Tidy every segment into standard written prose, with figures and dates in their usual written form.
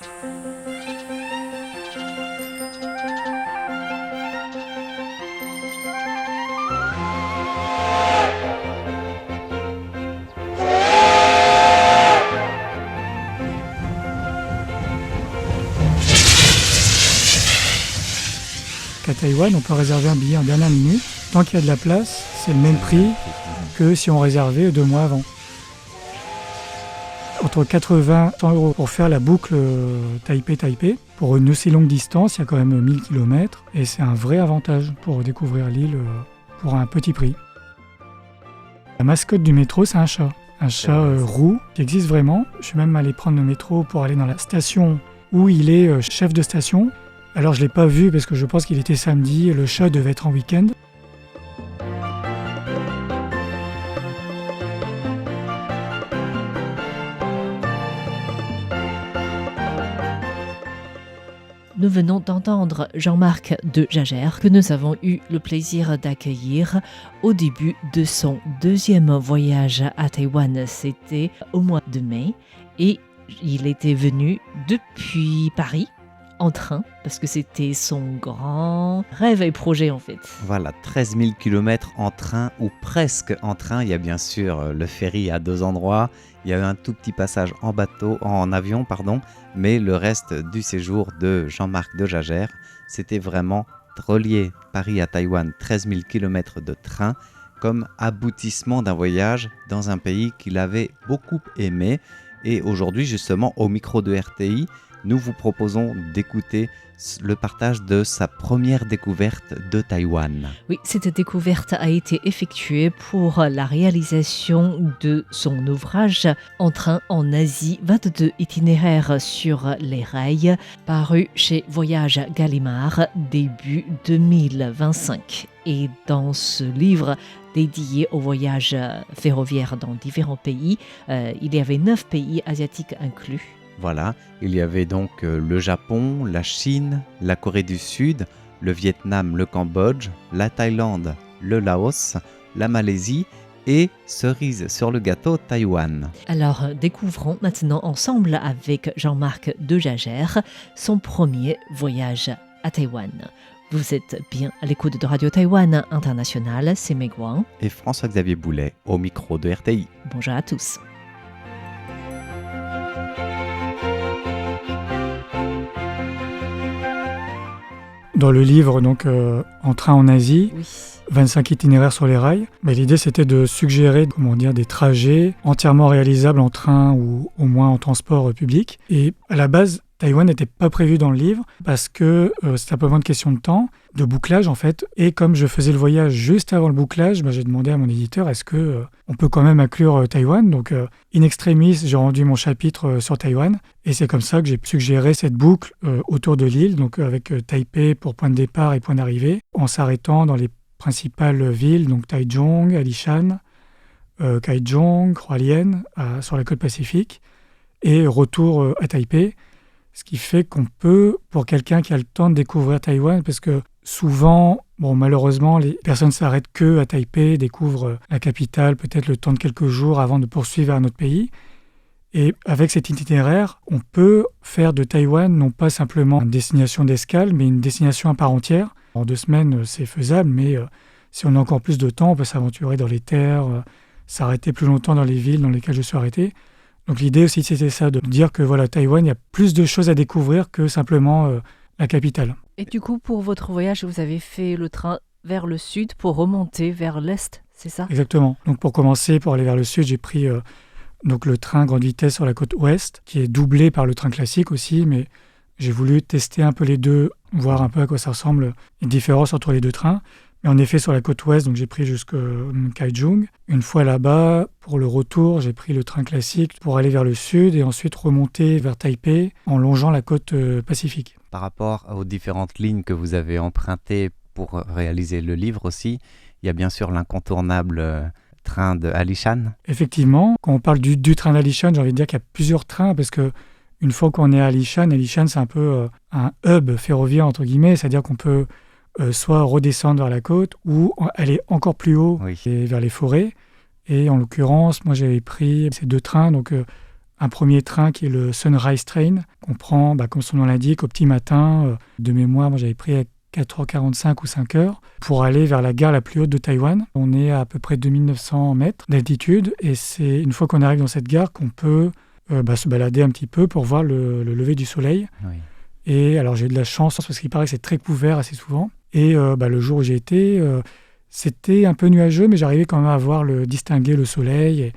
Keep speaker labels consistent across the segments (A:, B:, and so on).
A: À Taïwan, on peut réserver un billet en dernière minute. Tant qu'il y a de la place, c'est le même prix que si on réservait 2 mois avant. Entre 80 et 100 € pour faire la boucle Taipei-Taipei. Pour une aussi longue distance, il y a quand même 1000 km et c'est un vrai avantage pour découvrir l'île pour un petit prix. La mascotte du métro, c'est un chat roux qui existe vraiment. Je suis même allé prendre le métro pour aller dans la station où il est chef de station. Alors je ne l'ai pas vu parce que je pense qu'il était samedi, le chat devait être en week-end.
B: Nous venons d'entendre Jean-Marc de Jager, que nous avons eu le plaisir d'accueillir au début de son 2e voyage à Taïwan. C'était au mois de mai et il était venu depuis Paris en train, parce que c'était son grand rêve et projet en fait.
C: Voilà, 13 000 km en train ou presque en train. Il y a bien sûr le ferry à 2 endroits. Il y a eu un tout petit passage en avion, mais le reste du séjour de Jean-Marc de Jager, c'était vraiment relier Paris à Taïwan, 13 000 km de train, comme aboutissement d'un voyage dans un pays qu'il avait beaucoup aimé. Et aujourd'hui, justement, au micro de RTI, nous vous proposons d'écouter le partage de sa première découverte de Taïwan.
B: Oui, cette découverte a été effectuée pour la réalisation de son ouvrage En train en Asie, 22 itinéraires sur les rails, paru chez Voyage Gallimard début 2025. Et dans ce livre dédié au voyage ferroviaire dans différents pays, il y avait 9 pays asiatiques inclus.
C: Voilà, il y avait donc le Japon, la Chine, la Corée du Sud, le Vietnam, le Cambodge, la Thaïlande, le Laos, la Malaisie et, cerise sur le gâteau, Taïwan.
B: Alors, découvrons maintenant ensemble avec Jean-Marc de Jager son premier voyage à Taïwan. Vous êtes bien à l'écoute de Radio Taïwan International, c'est Meg Wang
C: et François-Xavier Boulet au micro de RTI.
B: Bonjour à tous.
A: Dans le livre, donc, En train en Asie, 25 itinéraires sur les rails, mais l'idée c'était de suggérer des trajets entièrement réalisables en train ou au moins en transport public. Et à la base, Taïwan n'était pas prévu dans le livre parce que c'est simplement une question de temps, de bouclage en fait. Et comme je faisais le voyage juste avant le bouclage, j'ai demandé à mon éditeur est-ce que on peut quand même inclure Taïwan. Donc in extremis, j'ai rendu mon chapitre sur Taïwan et c'est comme ça que j'ai suggéré cette boucle autour de l'île, donc avec Taipei pour point de départ et point d'arrivée, en s'arrêtant dans les principales villes, donc Taichung, Alishan, Kaizhong, Hualien, sur la côte pacifique, et retour à Taipei. Ce qui fait qu'on peut, pour quelqu'un qui a le temps de découvrir Taïwan, parce que souvent, malheureusement, les personnes s'arrêtent que à Taipei, découvrent la capitale, peut-être le temps de quelques jours avant de poursuivre vers un autre pays. Et avec cet itinéraire, on peut faire de Taïwan non pas simplement une destination d'escale, mais une destination à part entière. En 2 semaines, c'est faisable, mais si on a encore plus de temps, on peut s'aventurer dans les terres, s'arrêter plus longtemps dans les villes dans lesquelles je suis arrêté. Donc l'idée aussi, c'était ça, de dire que Taïwan, il y a plus de choses à découvrir que simplement la capitale.
B: Et du coup, pour votre voyage, vous avez fait le train vers le sud pour remonter vers l'est, c'est ça ?
A: Exactement. Donc pour commencer, pour aller vers le sud, j'ai pris donc le train grande vitesse sur la côte ouest, qui est doublé par le train classique aussi, mais j'ai voulu tester un peu les deux, voir un peu à quoi ça ressemble, les différences entre les deux trains. Mais en effet, sur la côte ouest, donc j'ai pris jusqu'à Kaizhong. Une fois là-bas, pour le retour, j'ai pris le train classique pour aller vers le sud et ensuite remonter vers Taipei en longeant la côte pacifique.
C: Par rapport aux différentes lignes que vous avez empruntées pour réaliser le livre aussi, il y a bien sûr l'incontournable train de Alishan.
A: Effectivement, quand on parle du train d'Alishan, j'ai envie de dire qu'il y a plusieurs trains parce que une fois qu'on est à Alishan c'est un peu un hub ferroviaire entre guillemets, c'est-à-dire qu'on peut soit redescendre vers la côte ou aller encore plus haut et vers les forêts. Et en l'occurrence, moi j'avais pris ces 2 trains, donc un premier train qui est le Sunrise Train, qu'on prend, comme son nom l'indique, au petit matin. De mémoire, moi j'avais pris à 4h45 ou 5h pour aller vers la gare la plus haute de Taïwan. On est à peu près 2900 mètres d'altitude et c'est une fois qu'on arrive dans cette gare qu'on peut se balader un petit peu pour voir le lever du soleil.
C: Oui.
A: Et alors j'ai eu de la chance parce qu'il paraît que c'est très couvert assez souvent. Et le jour où j'ai été, c'était un peu nuageux, mais j'arrivais quand même à distinguer le soleil. Et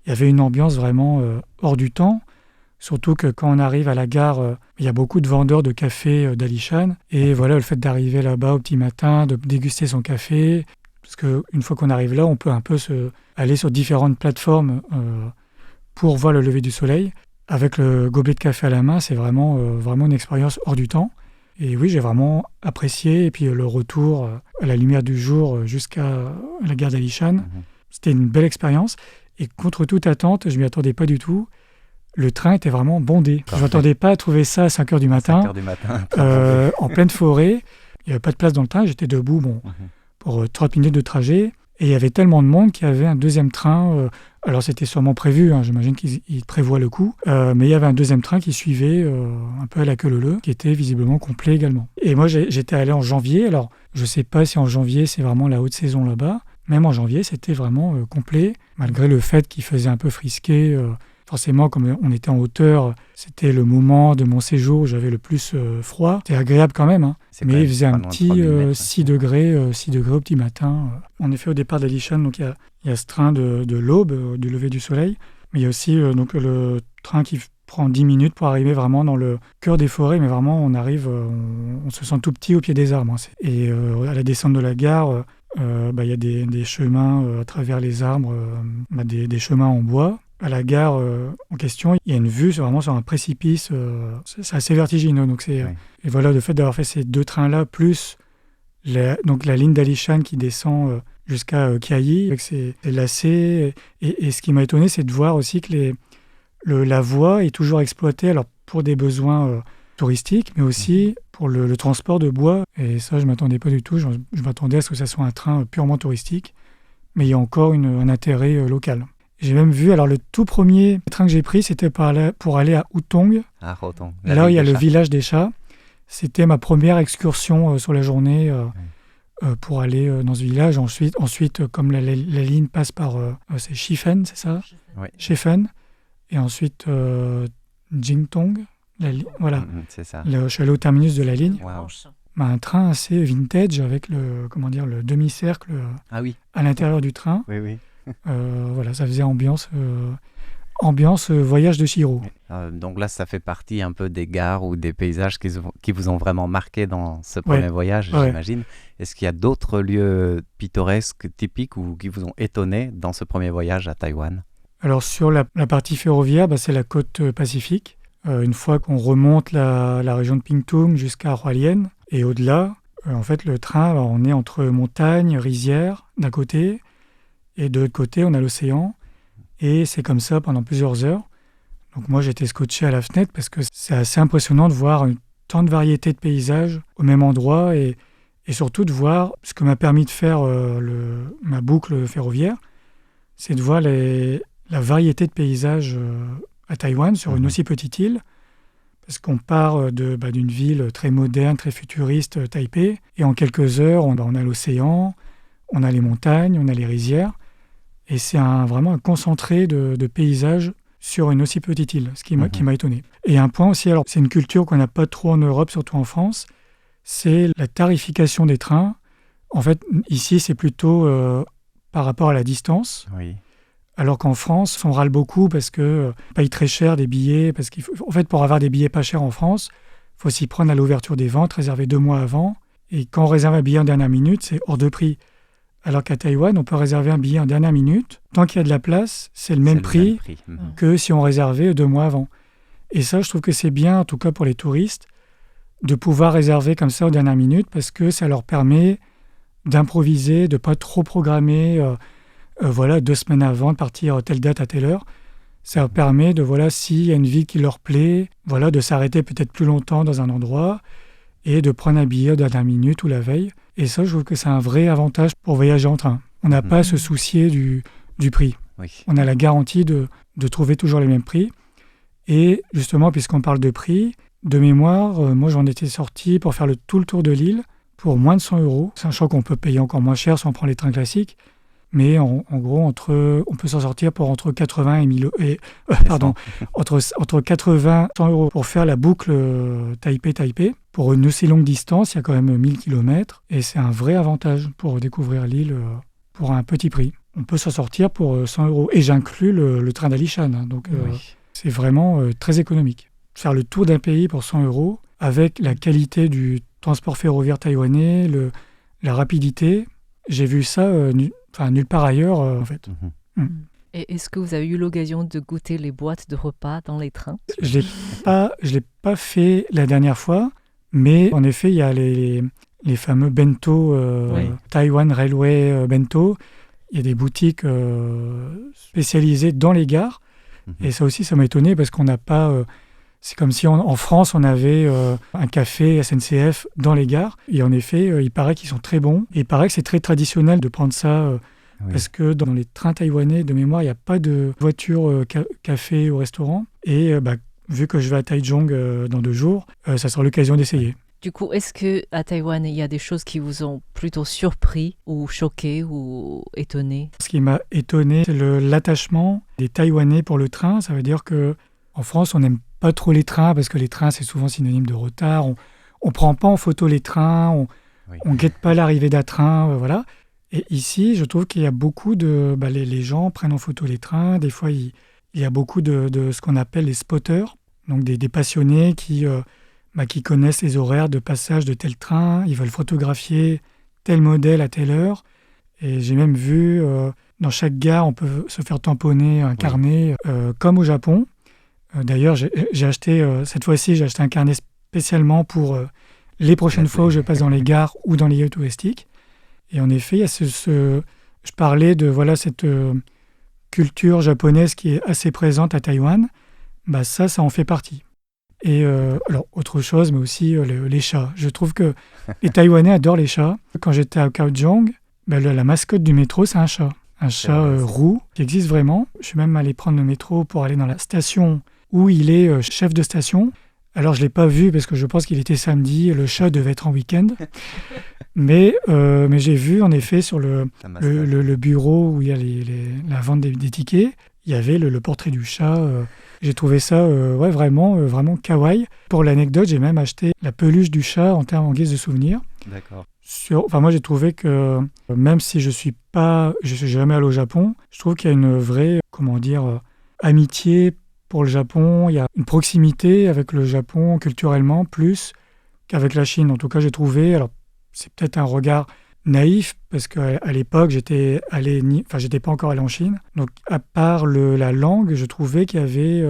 A: il y avait une ambiance vraiment hors du temps. Surtout que quand on arrive à la gare, il y a beaucoup de vendeurs de café d'Alishan. Et voilà, le fait d'arriver là-bas au petit matin, de déguster son café. Parce qu'une fois qu'on arrive là, on peut un peu aller sur différentes plateformes pour voir le lever du soleil. Avec le gobelet de café à la main, c'est vraiment une expérience hors du temps. Et oui, j'ai vraiment apprécié. Et puis le retour à la lumière du jour jusqu'à la gare d'Alishan, c'était une belle expérience. Et contre toute attente, je ne m'y attendais pas du tout. Le train était vraiment bondé. Je ne m'attendais pas à trouver ça à 5h du matin,
C: 5h du matin
A: en pleine forêt. Il n'y avait pas de place dans le train. J'étais debout pour 30 minutes de trajet. Et il y avait tellement de monde qu'il y avait un deuxième train. Alors c'était sûrement prévu, j'imagine qu'ils prévoient le coup. Mais il y avait un deuxième train qui suivait un peu à la queue leu-leu, qui était visiblement complet également. Et moi j'étais allé en janvier. Alors je ne sais pas si en janvier c'est vraiment la haute saison là-bas. Même en janvier c'était vraiment complet. Malgré le fait qu'il faisait un peu frisqué. Forcément, comme on était en hauteur, c'était le moment de mon séjour où j'avais le plus froid. C'était agréable quand même, mais il faisait un petit 6 degrés au petit matin. En effet, au départ d'Alishan, donc il y a ce train de l'aube, du lever du soleil, mais il y a aussi le train qui prend 10 minutes pour arriver vraiment dans le cœur des forêts, mais vraiment on arrive, on se sent tout petit au pied des arbres. Et à la descente de la gare, il y a des chemins à travers les arbres, des chemins en bois. À la gare en question, il y a une vue vraiment sur un précipice. C'est assez vertigineux. Donc et voilà, le fait d'avoir fait ces deux trains-là, plus la ligne d'Alishan qui descend jusqu'à Kiayi, avec ses lacets. Et ce qui m'a étonné, c'est de voir aussi que la voie est toujours exploitée alors pour des besoins touristiques, mais aussi pour le transport de bois. Et ça, je ne m'attendais pas du tout. Je m'attendais à ce que ça soit un train purement touristique. Mais il y a encore un intérêt local. J'ai même vu, alors le tout premier train que j'ai pris, c'était pour aller à Hutong.
C: Ah, Hutong.
A: Là où il y a le village des chats. C'était ma première excursion sur la journée pour aller dans ce village. Ensuite comme la ligne passe par... c'est Shifen, c'est ça ?
C: Oui.
A: Shifen. Et ensuite Jingtong. Voilà.
C: C'est ça.
A: Je suis allé au terminus de la ligne.
C: Wow.
A: Un train assez vintage avec le demi-cercle à l'intérieur du train.
C: Oui, oui.
A: Voilà, ça faisait ambiance voyage de Shiro.
C: Donc là, ça fait partie un peu des gares ou des paysages qui vous ont vraiment marqué dans ce premier voyage, j'imagine. Est-ce qu'il y a d'autres lieux pittoresques, typiques ou qui vous ont étonné dans ce premier voyage à Taïwan ?
A: Alors sur la partie ferroviaire, c'est la côte pacifique. Une fois qu'on remonte la région de Pingtung jusqu'à Hualien et au-delà, en fait, le train, on est entre montagnes, rizières d'un côté. Et de l'autre côté, on a l'océan. Et c'est comme ça pendant plusieurs heures. Donc moi, j'étais scotché à la fenêtre parce que c'est assez impressionnant de voir tant de variétés de paysages au même endroit et surtout de voir ce que m'a permis de faire ma boucle ferroviaire, c'est de voir la variété de paysages à Taïwan sur une aussi petite île. Parce qu'on part d'une ville très moderne, très futuriste, Taipei, et en quelques heures, on a l'océan, on a les montagnes, on a les rizières. Et c'est vraiment un concentré de paysages sur une aussi petite île, ce qui m'a étonné. Et un point aussi, alors c'est une culture qu'on n'a pas trop en Europe, surtout en France, c'est la tarification des trains. En fait, ici, c'est plutôt par rapport à la distance.
C: Oui.
A: Alors qu'en France, on râle beaucoup parce qu'on paye très cher des billets. Parce en fait, pour avoir des billets pas chers en France, il faut s'y prendre à l'ouverture des ventes, réserver 2 mois avant. Et quand on réserve un billet en dernière minute, c'est hors de prix. Alors qu'à Taïwan, on peut réserver un billet en dernière minute. Tant qu'il y a de la place, c'est le même prix que si on réservait 2 mois avant. Et ça, je trouve que c'est bien, en tout cas pour les touristes, de pouvoir réserver comme ça en dernière minute parce que ça leur permet d'improviser, de ne pas trop programmer 2 semaines avant, de partir telle date à telle heure. Ça leur permet de, s'il y a une ville qui leur plaît, de s'arrêter peut-être plus longtemps dans un endroit et de prendre un billet de dernière minute ou la veille. Et ça, je trouve que c'est un vrai avantage pour voyager en train. On n'a pas à se soucier du prix.
C: Oui.
A: On a la garantie de trouver toujours les mêmes prix. Et justement, puisqu'on parle de prix, de mémoire, moi j'en étais sorti pour faire tout le tour de l'île pour moins de 100 €, sachant qu'on peut payer encore moins cher si on prend les trains classiques. Mais en gros, on peut s'en sortir pour entre 80 et 1000 entre 80 et 100 € pour faire la boucle Taipei-Taipei. Pour une aussi longue distance, il y a quand même 1000 km et c'est un vrai avantage pour découvrir l'île pour un petit prix. On peut s'en sortir pour 100 € et j'inclus le train d'Alishan. Donc c'est vraiment très économique. Faire le tour d'un pays pour 100 € avec la qualité du transport ferroviaire taïwanais, la rapidité, j'ai vu ça nulle part ailleurs en fait.
B: Et est-ce que vous avez eu l'occasion de goûter les boîtes de repas dans les trains ?
A: Je l'ai pas fait la dernière fois, mais en effet, il y a les fameux bento, Taiwan Railway Bento. Il y a des boutiques spécialisées dans les gares. Et ça aussi, ça m'a étonné parce qu'on n'a pas... c'est comme si en France, on avait un café SNCF dans les gares. Et en effet, il paraît qu'ils sont très bons. Et il paraît que c'est très traditionnel de prendre ça... Parce que dans les trains taïwanais, de mémoire, il n'y a pas de voiture café ou restaurant. Et vu que je vais à Taichung dans 2 jours, ça sera l'occasion d'essayer.
B: Du coup, est-ce qu'à Taïwan, il y a des choses qui vous ont plutôt surpris ou choqué ou étonné ?
A: Ce qui m'a étonné, c'est l'attachement des Taïwanais pour le train. Ça veut dire qu'en France, on n'aime pas trop les trains parce que les trains, c'est souvent synonyme de retard. On ne prend pas en photo les trains, on ne guette pas l'arrivée d'un train, voilà. Et ici, je trouve qu'il y a beaucoup de... les gens prennent en photo les trains. Des fois, il y a beaucoup de ce qu'on appelle les spotters, donc des passionnés qui connaissent les horaires de passage de tel train. Ils veulent photographier tel modèle à telle heure. Et j'ai même vu, dans chaque gare, on peut se faire tamponner un carnet, comme au Japon. D'ailleurs, j'ai acheté, cette fois-ci, j'ai acheté un carnet spécialement pour les prochaines fois où je passe dans les gares ou dans les lieux touristiques. Et en effet, il y a je parlais de cette culture japonaise qui est assez présente à Taïwan. Ça en fait partie. Et alors, autre chose, mais aussi les chats. Je trouve que les Taïwanais adorent les chats. Quand j'étais à Kaohsiung, la mascotte du métro, c'est un chat. Un chat roux qui existe vraiment. Je suis même allé prendre le métro pour aller dans la station où il est chef de station. Alors, je ne l'ai pas vu parce que je pense qu'il était samedi. Le chat devait être en week-end. Mais j'ai vu, en effet, sur le bureau où il y a la vente des tickets, il y avait le portrait du chat. J'ai trouvé ça vraiment kawaii. Pour l'anecdote, j'ai même acheté la peluche du chat en guise de souvenir.
C: D'accord.
A: Moi, j'ai trouvé que même si je suis jamais allé au Japon, je trouve qu'il y a une vraie, amitié pour le Japon. Il y a une proximité avec le Japon culturellement plus qu'avec la Chine. En tout cas, j'ai trouvé. Alors, c'est peut-être un regard naïf parce qu'à l'époque, j'étais pas encore allé en Chine. Donc, à part la langue, je trouvais qu'il y avait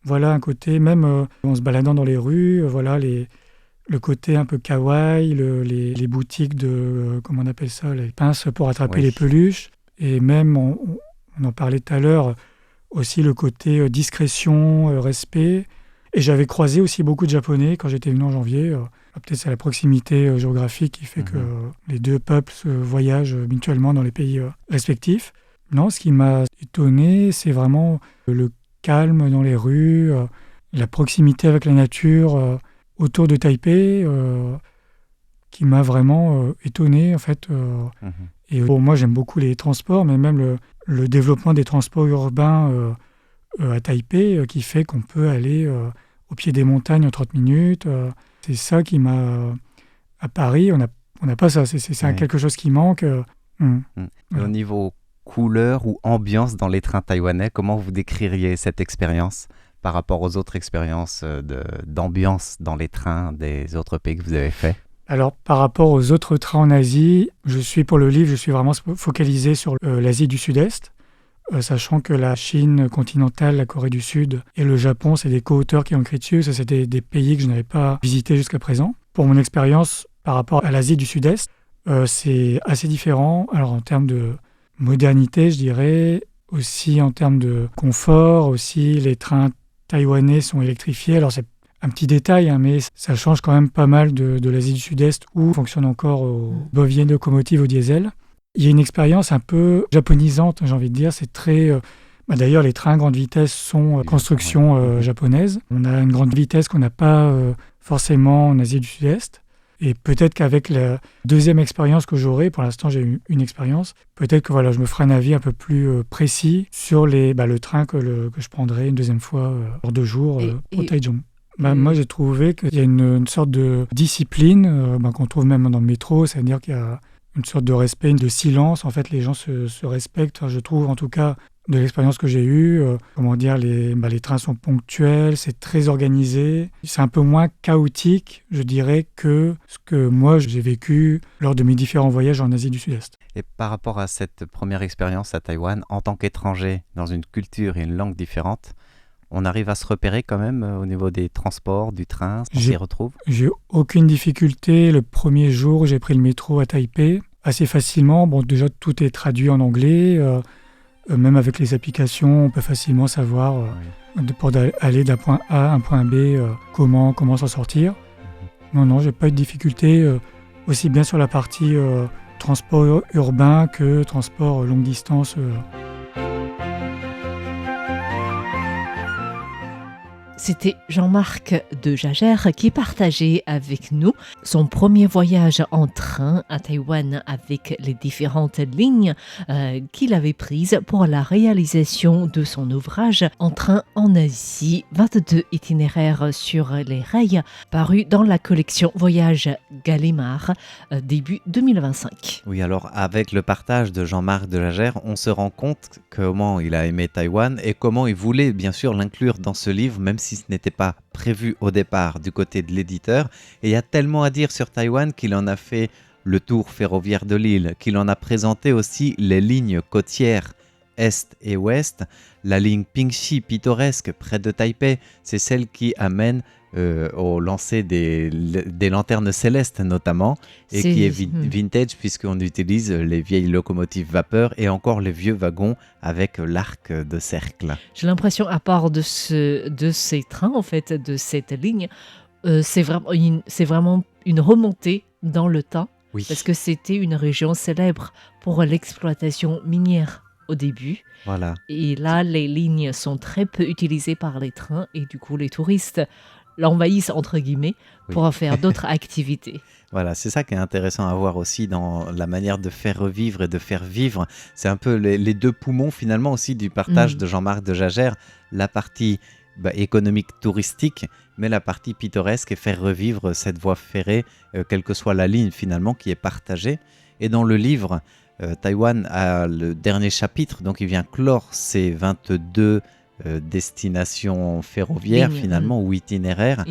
A: un côté, même en se baladant dans les rues, le côté un peu kawaii, les boutiques de, comment on appelle ça, les pinces pour attraper les peluches. Et même, on en parlait tout à l'heure, aussi le côté discrétion, respect. Et j'avais croisé aussi beaucoup de Japonais quand j'étais venu en janvier. Peut-être c'est la proximité géographique qui fait que les 2 peuples voyagent mutuellement dans les pays respectifs. Non, ce qui m'a étonné, c'est vraiment le calme dans les rues, la proximité avec la nature autour de Taipei, qui m'a vraiment étonné en fait. Et moi, j'aime beaucoup les transports, mais même le développement des transports urbains à Taipei, qui fait qu'on peut aller au pied des montagnes en 30 minutes. C'est ça qui m'a... À Paris, on n'a pas ça. C'est quelque chose qui manque.
C: Et au niveau couleur ou ambiance dans les trains taïwanais, comment vous décririez cette expérience par rapport aux autres expériences d'ambiance dans les trains des autres pays que vous avez fait ?
A: Alors, par rapport aux autres trains en Asie, pour le livre, je suis vraiment focalisé sur l'Asie du Sud-Est, sachant que la Chine continentale, la Corée du Sud et le Japon, c'est des co-auteurs qui ont écrit dessus. Ça, c'est des pays que je n'avais pas visités jusqu'à présent. Pour mon expérience, par rapport à l'Asie du Sud-Est, c'est assez différent. Alors, en termes de modernité, je dirais, aussi en termes de confort, aussi les trains taïwanais sont électrifiés. Alors, c'est un petit détail, mais ça change quand même pas mal de l'Asie du Sud-Est où fonctionne encore aux boviennes locomotives au diesel. Il y a une expérience un peu japonisante, j'ai envie de dire. C'est très D'ailleurs, les trains à grande vitesse sont construction japonaise. On a une grande vitesse qu'on n'a pas forcément en Asie du Sud-Est. Et peut-être qu'avec la deuxième expérience que j'aurai, pour l'instant j'ai eu une expérience, peut-être que je me ferai un avis un peu plus précis sur le train que je prendrai une deuxième fois lors 2 jours au Taichung. Moi j'ai trouvé qu'il y a une sorte de discipline qu'on trouve même dans le métro, c'est-à-dire qu'il y a une sorte de respect, de silence. En fait, les gens se respectent, je trouve en tout cas. De l'expérience que j'ai eue, les trains sont ponctuels, c'est très organisé. C'est un peu moins chaotique, je dirais, que ce que moi j'ai vécu lors de mes différents voyages en Asie du Sud-Est.
C: Et par rapport à cette première expérience à Taïwan, en tant qu'étranger, dans une culture et une langue différente, on arrive à se repérer quand même au niveau des transports, du train, on s'y retrouve?
A: J'ai aucune difficulté. Le premier jour, j'ai pris le métro à Taipei assez facilement. Déjà, tout est traduit en anglais. Même avec les applications, on peut facilement savoir pour aller d'un point A à un point B, comment s'en sortir. Non, j'ai pas eu de difficulté, aussi bien sur la partie transport urbain que transport longue distance.
B: C'était Jean-Marc de Jagère qui partageait avec nous son premier voyage en train à Taïwan avec les différentes lignes qu'il avait prises pour la réalisation de son ouvrage En train en Asie, 22 itinéraires sur les rails, paru dans la collection Voyage Gallimard début 2025.
C: Oui, alors avec le partage de Jean-Marc de Jagère, on se rend compte comment il a aimé Taïwan et comment il voulait bien sûr l'inclure dans ce livre, même si ce n'était pas prévu au départ du côté de l'éditeur. Et il y a tellement à dire sur Taïwan qu'il en a fait le tour ferroviaire de l'île, qu'il en a présenté aussi les lignes côtières est et ouest. La ligne Pingxi, pittoresque, près de Taipei, c'est celle qui amène au lancer des lanternes célestes notamment, et qui est vintage puisqu'on utilise les vieilles locomotives vapeur et encore les vieux wagons avec l'arc de cercle.
B: J'ai l'impression, à part de ces trains, en fait, de cette ligne, c'est vraiment une remontée dans le temps, parce que c'était une région célèbre pour l'exploitation minière au début.
C: Voilà.
B: Et là, les lignes sont très peu utilisées par les trains et du coup, les touristes l'envahissent entre guillemets pour faire d'autres activités.
C: Voilà, c'est ça qui est intéressant à voir aussi dans la manière de faire revivre et de faire vivre. C'est un peu les 2 poumons finalement aussi du partage de Jean-Marc de Jagère, la partie économique touristique, mais la partie pittoresque et faire revivre cette voie ferrée, quelle que soit la ligne finalement qui est partagée. Et dans le livre, Taïwan a le dernier chapitre, donc il vient clore ces 22 destinations ferroviaires finalement ou itinéraires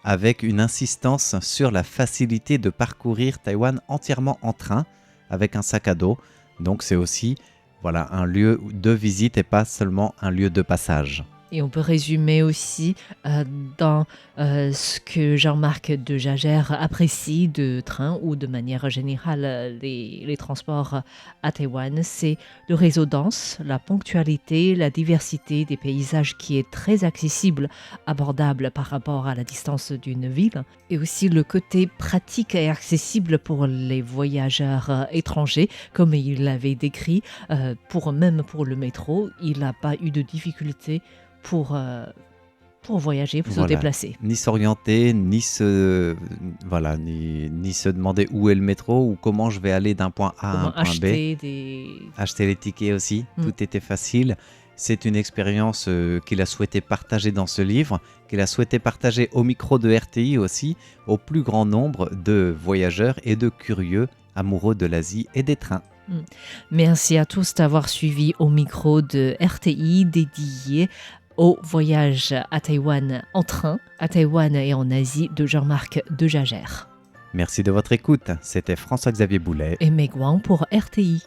C: avec une insistance sur la facilité de parcourir Taïwan entièrement en train avec un sac à dos. Donc c'est aussi un lieu de visite et pas seulement un lieu de passage.
B: Et on peut résumer aussi dans ce que Jean-Marc de Jagère apprécie de train ou de manière générale les transports à Taïwan, c'est le réseau dense, la ponctualité, la diversité des paysages qui est très accessible, abordable par rapport à la distance d'une ville, et aussi le côté pratique et accessible pour les voyageurs étrangers, comme il l'avait décrit, même pour le métro, il n'a pas eu de difficulté pour voyager, pour se déplacer.
C: Ni s'orienter, ni se demander où est le métro ou comment je vais aller d'un point A à un point B. Acheter les tickets aussi, tout était facile. C'est une expérience qu'il a souhaité partager dans ce livre, qu'il a souhaité partager au micro de RTI aussi, au plus grand nombre de voyageurs et de curieux amoureux de l'Asie et des trains.
B: Merci à tous d'avoir suivi au micro de RTI dédié au voyage à Taïwan en train, à Taïwan et en Asie de Jean-Marc de Jagère.
C: Merci de votre écoute. C'était François-Xavier Boulet
B: et Meg Wang pour RTI.